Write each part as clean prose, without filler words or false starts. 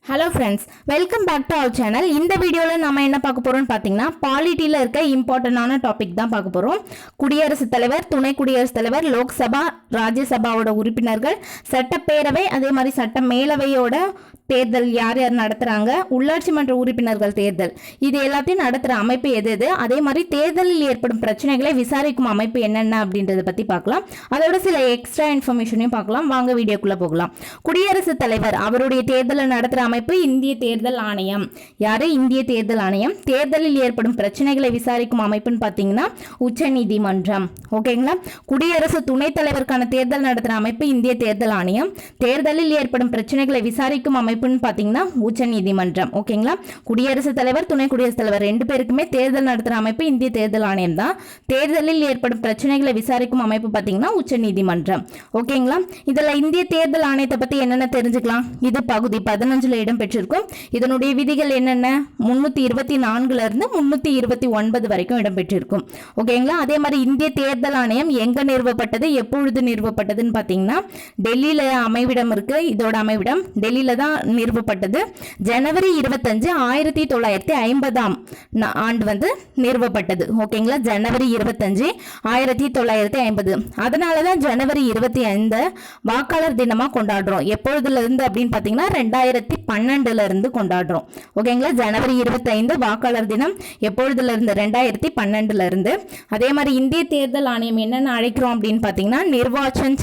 Hello friends, welcome back to our channel. இந்த வீடியோவில் நம்ம என்ன பார்க்க போகிறோம்னு பார்த்தீங்கன்னா, பாலிட்டியில் இருக்க இம்பார்ட்டண்டான டாபிக் தான் பார்க்க போகிறோம். குடியரசுத் தலைவர், துணை குடியரசுத் தலைவர், லோக்சபா, ராஜ்யசபாவோட உறுப்பினர்கள், சட்டப்பேரவை, அதே மாதிரி சட்ட மேலவையோட தேர்தல் யார் யார் நடத்துகிறாங்க, உள்ளாட்சி மன்ற உறுப்பினர்கள் தேர்தல், இது எல்லாத்தையும் நடத்துகிற அமைப்பு எது எது, அதே மாதிரி தேர்தலில் ஏற்படும் பிரச்சனைகளை விசாரிக்கும் அமைப்பு என்னென்ன அப்படின்றத பற்றி பார்க்கலாம். அதோட சில எக்ஸ்ட்ரா இன்ஃபர்மேஷனையும் பார்க்கலாம். வாங்க வீடியோக்குள்ளே போகலாம். குடியரசுத் தலைவர் அவருடைய தேர்தலை நடத்துகிற அமைப்பு இந்திய தேர்தல் ஆணையம். யாரு? இந்திய தேர்தல் ஆணையம். தேர்தலில் ஏற்படும் பிரச்சனைகளை விசாரிக்கும் அமைப்புன்னு பார்த்தீங்கன்னா உச்ச நீதிமன்றம். ஓகேங்களா? குடியரசு துணைத் தலைவருக்கான தேர்தல் நடத்துகிற அமைப்பு இந்திய தேர்தல் ஆணையம். தேர்தலில் ஏற்படும் பிரச்சனைகளை விசாரிக்கும் அமைப்புன்னு பார்த்தீங்கன்னா உச்ச நீதிமன்றம். ஓகேங்களா? குடியரசுத் தலைவர், துணை குடியரசுத் தலைவர் ரெண்டு பேருக்குமே தேர்தல் நடத்துகிற அமைப்பு இந்திய தேர்தல் ஆணையம் தான். தேர்தலில் ஏற்படும் பிரச்சனைகளை விசாரிக்கும் அமைப்பு பார்த்தீங்கன்னா உச்ச நீதிமன்றம். ஓகேங்களா? இதில் இந்திய தேர்தல் ஆணையத்தை பற்றி என்னென்ன தெரிஞ்சுக்கலாம். இது பகுதி 15 இடம் பெற்றிருக்கும். இதனுடைய விதிகள் என்னென்ன? 324 இருந்து 329 வரைக்கும் இடம்பெற்றிருக்கும். ஓகேங்களா? அதே மாதிரி இந்திய தேர்தல் ஆணையம் எங்க நிறுவப்பட்டது, எப்பொழுது நிறுவப்பட்டதுன்னு பார்த்தீங்கன்னா டெல்லியில அமைவிடம் இருக்கு. இதோட அமைவிடம் டெல்லியில தான் நிறுவப்பட்டது. ஜனவரி 25 1950 ஆண்டு வந்து நிறுவப்பட்டது. ஓகேங்களா? ஜனவரி 25 1950. அதனாலதான் ஜனவரி 25 வாக்காளர் தினமா கொண்டாடுறோம். எப்பொழுதுல இருந்து அப்படின்னு பார்த்தீங்கன்னா 2012 இருந்து கொண்டாடுறோம். ஓகேங்களா? ஜனவரி 25 வாக்காளர் தினம் எப்பொழுதுல இருந்து 2012 இருந்து. அதே மாதிரி இந்திய தேர்தல் ஆணையம் என்னென்ன அழைக்கிறோம் அப்படின்னு பார்த்தீங்கன்னா நிர்வாச்சன்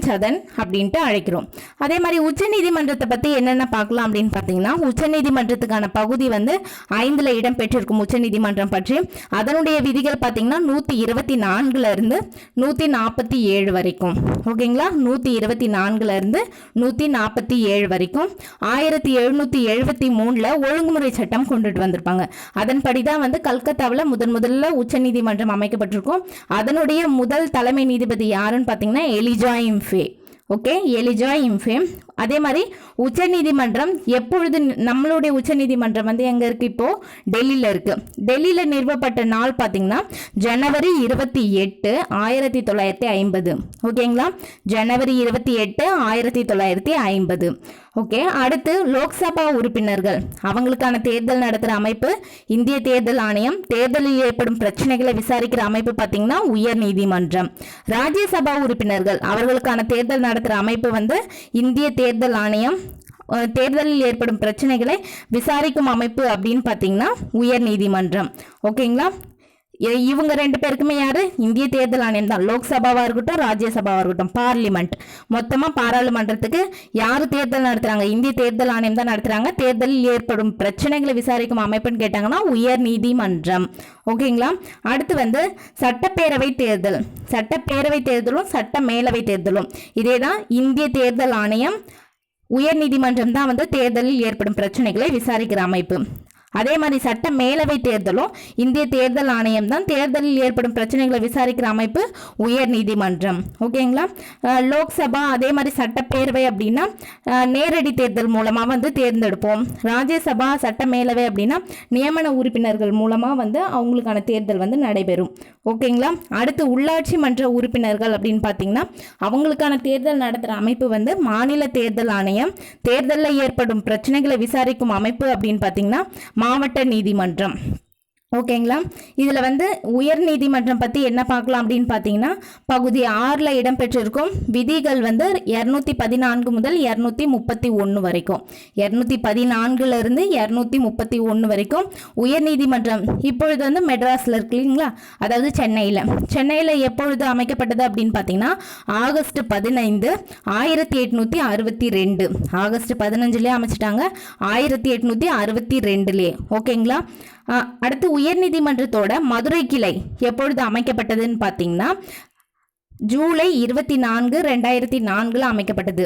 சதன் அப்படின்ட்டு அழைக்கிறோம். அதே மாதிரி உச்ச நீதிமன்றத்தை பற்றி என்னென்ன பார்க்கலாம் அப்படின்னு பார்த்தீங்கன்னா, உச்ச நீதிமன்றத்துக்கான பகுதி வந்து 5 இடம் பெற்றிருக்கும். உச்ச நீதிமன்றம் பற்றி அதனுடைய விதிகள் பார்த்தீங்கன்னா 124 இருந்து 147 வரைக்கும். ஓகேங்களா? 124 இருந்து 147 வரைக்கும் 1773 ஒழுங்குமுறை சட்டம் கொண்டுட்டு வந்திருப்பாங்க. அதன்படி தான் வந்து கல்கத்தாவில் முதல்ல உச்ச நீதிமன்றம் அமைக்கப்பட்டிருக்கும். அதனுடைய முதல் தலைமை நீதிபதி யாருன்னு பார்த்தீங்கன்னா Elijah Imphe. Okay, Elijah Imphe. அதே மாதிரி உச்ச நீதிமன்றம் எப்பொழுது, நம்மளுடைய உச்ச நீதிமன்றம் வந்து எங்க இருக்கு? இப்போ டெல்லியில இருக்கு. டெல்லியில நிறுவப்பட்ட நாள் பார்த்தீங்கன்னா ஜனவரி 28 1950. ஓகேங்களா? ஜனவரி 28 1950. ஓகே. அடுத்து லோக்சபா உறுப்பினர்கள் அவங்களுக்கான தேர்தல் நடத்துகிற அமைப்பு இந்திய தேர்தல் ஆணையம். தேர்தலில் ஏற்படும் பிரச்சனைகளை விசாரிக்கிற அமைப்பு பார்த்தீங்கன்னா உயர் நீதிமன்றம். ராஜ்யசபா உறுப்பினர்கள் அவர்களுக்கான தேர்தல் நடத்துகிற அமைப்பு வந்து இந்திய தேர்தல் ஆணையம். தேர்தலில் ஏற்படும் பிரச்சனைகளை விசாரிக்கும் அமைப்பு அப்படின்னு பார்த்தீங்கன்னா உயர் நீதிமன்றம். ஓகேங்களா? இவங்க ரெண்டு பேருக்குமே யாரு? இந்திய தேர்தல் ஆணையம் தான். லோக்சபாவா இருக்கட்டும், ராஜ்யசபாவா இருக்கட்டும், பார்லிமெண்ட் மொத்தமா பாராளுமன்றத்துக்கு யாரு தேர்தல் நடத்துறாங்க? இந்திய தேர்தல் ஆணையம் தான் நடத்துறாங்க. தேர்தலில் ஏற்படும் பிரச்சனைகளை விசாரிக்கும் அமைப்புன்னு கேட்டாங்கன்னா உயர் நீதிமன்றம். ஓகேங்களா? அடுத்து வந்து சட்டப்பேரவை தேர்தல். சட்டப்பேரவை தேர்தலும் சட்ட மேலவை தேர்தலும் இதே தான். இந்திய தேர்தல் ஆணையம், உயர் நீதிமன்றம் தான் வந்து தேர்தலில் ஏற்படும் பிரச்சனைகளை விசாரிக்கிற அமைப்பு. அதே மாதிரி சட்ட மேலவை தேர்தலும் இந்திய தேர்தல் ஆணையம் தான். தேர்தலில் ஏற்படும் பிரச்சனைகளை விசாரிக்கிற அமைப்பு உயர் நீதிமன்றம். ஓகேங்களா? லோக்சபா அதே மாதிரி சட்டப்பேரவை அப்படின்னா நேரடி தேர்தல் மூலமாக வந்து தேர்ந்தெடுப்போம். ராஜ்யசபா சட்ட மேலவை அப்படின்னா நியமன உறுப்பினர்கள் மூலமாக வந்து அவங்களுக்கான தேர்தல் வந்து நடைபெறும். ஓகேங்களா? அடுத்து உள்ளாட்சி மன்ற உறுப்பினர்கள் அப்படின்னு பார்த்தீங்கன்னா அவங்களுக்கான தேர்தல் நடத்துகிற அமைப்பு வந்து மாநில தேர்தல் ஆணையம். தேர்தலில் ஏற்படும் பிரச்சனைகளை விசாரிக்கும் அமைப்பு அப்படின்னு பார்த்தீங்கன்னா மாவட்ட நீதிமன்றம். ஓகேங்களா? இதில் வந்து உயர் நீதிமன்றம் பற்றி என்ன பார்க்கலாம் அப்படின்னு பார்த்தீங்கன்னா பகுதி 6 இடம்பெற்றிருக்கும். விதிகள் வந்து 214 முதல் 231 வரைக்கும். 214 இருந்து 231 வரைக்கும் உயர் நீதிமன்றம் இப்பொழுது வந்து மெட்ராஸில் இருக்கு இல்லைங்களா? அதாவது சென்னையில் எப்பொழுது அமைக்கப்பட்டது அப்படின்னு பார்த்தீங்கன்னா ஆகஸ்ட் 15 1862. ஆகஸ்ட் 15 அமைச்சிட்டாங்க. 1862. ஓகேங்களா? அடுத்து உயர்நீதிமன்றத்தோட மதுரை கிளை எப்பொழுது அமைக்கப்பட்டதுன்னு பார்த்தீங்கன்னா ஜூலை 24 2004 அமைக்கப்பட்டது.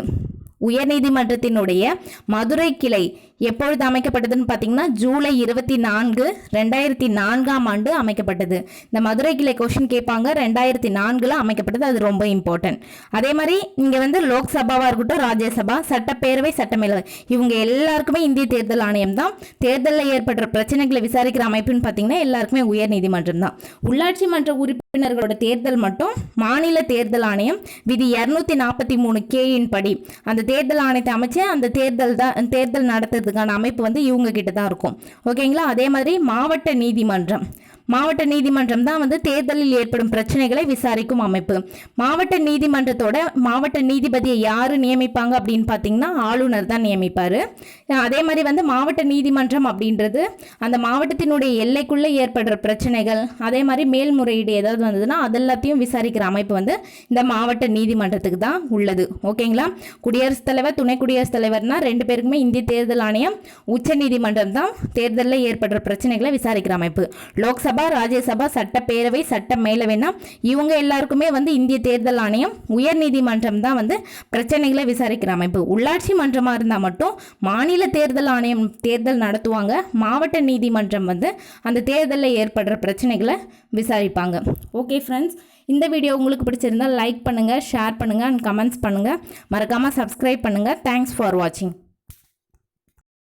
உயர்நீதிமன்றத்தினுடைய மதுரை கிளை எப்பொழுது அமைக்கப்பட்டதுன்னு பார்த்தீங்கன்னா ஜூலை 24, 2004ஆம் ஆண்டு அமைக்கப்பட்டது. இந்த மதுரை கிளை கொஷின் கேட்பாங்க. 2004 அமைக்கப்பட்டது. அது ரொம்ப இம்பார்ட்டன்ட். அதே மாதிரி இங்கே வந்து லோக்சபாவாக இருக்கட்டும், ராஜ்யசபா, சட்டப்பேரவை, சட்டமேலவை, இவங்க எல்லாருக்குமே இந்திய தேர்தல் ஆணையம் தான். தேர்தலில் ஏற்படுற பிரச்சனைகளை விசாரிக்கிற அமைப்புன்னு பார்த்தீங்கன்னா எல்லாருக்குமே உயர் நீதிமன்றம் தான். உள்ளாட்சி மன்ற உறுப்பினர்களோட தேர்தல் மட்டும் மாநில தேர்தல் ஆணையம் விதி 243K படி அந்த தேர்தல் ஆணையத்தை அமைச்சு அந்த தேர்தல் நடத்துறதுக்கான அமைப்பு வந்து இவங்க கிட்ட தான் இருக்கும். ஓகேங்களா. அதே மாதிரி மாவட்ட நீதிமன்றம் தான் வந்து தேர்தலில் ஏற்படும் பிரச்சனைகளை விசாரிக்கும் அமைப்பு. மாவட்ட நீதிமன்றத்தோட மாவட்ட நீதிபதியை யாரு நியமிப்பாங்க அப்படின்னு பார்த்தீங்கன்னா ஆளுநர் தான் நியமிப்பார். அதே மாதிரி வந்து மாவட்ட நீதிமன்றம் அப்படின்றது அந்த மாவட்டத்தினுடைய எல்லைக்குள்ளே ஏற்படுற பிரச்சனைகள், அதே மாதிரி மேல்முறையீடு ஏதாவது வந்ததுன்னா அதெல்லாத்தையும் விசாரிக்கிற அமைப்பு வந்து இந்த மாவட்ட நீதிமன்றத்துக்கு தான் உள்ளது. ஓகேங்களா. குடியரசுத் தலைவர், துணை குடியரசுத் தலைவர்னா 2 பேருக்குமே இந்திய தேர்தல் ஆணையம், உச்ச நீதிமன்றம் தான் தேர்தலில் ஏற்படுற பிரச்சனைகளை விசாரிக்கிற அமைப்பு. லோக்சபா, ராஜ்யசபா, சட்டப்பேரவை, சட்ட மேலவைனா இவங்க எல்லாருக்குமே வந்து இந்திய தேர்தல் ஆணையம், உயர் நீதிமன்றம் தான் வந்து பிரச்சனைகளை விசாரிக்கிற அமைப்பு. உள்ளாட்சி மன்றமா இருந்தால் மட்டும் மாநில தேர்தல் ஆணையம் தேர்தல் நடத்துவாங்க. மாவட்ட நீதிமன்றம் வந்து அந்த தேர்தலில் ஏற்படுற பிரச்சனைகளை விசாரிப்பாங்க. ஓகே ஃப்ரெண்ட்ஸ், இந்த வீடியோ உங்களுக்கு பிடிச்சிருந்தால் லைக் பண்ணுங்கள், ஷேர் பண்ணுங்கள் அண்ட் கமெண்ட்ஸ் பண்ணுங்கள். மறக்காமல் சப்ஸ்கிரைப் பண்ணுங்கள். தேங்க்ஸ் ஃபார் வாட்சிங்.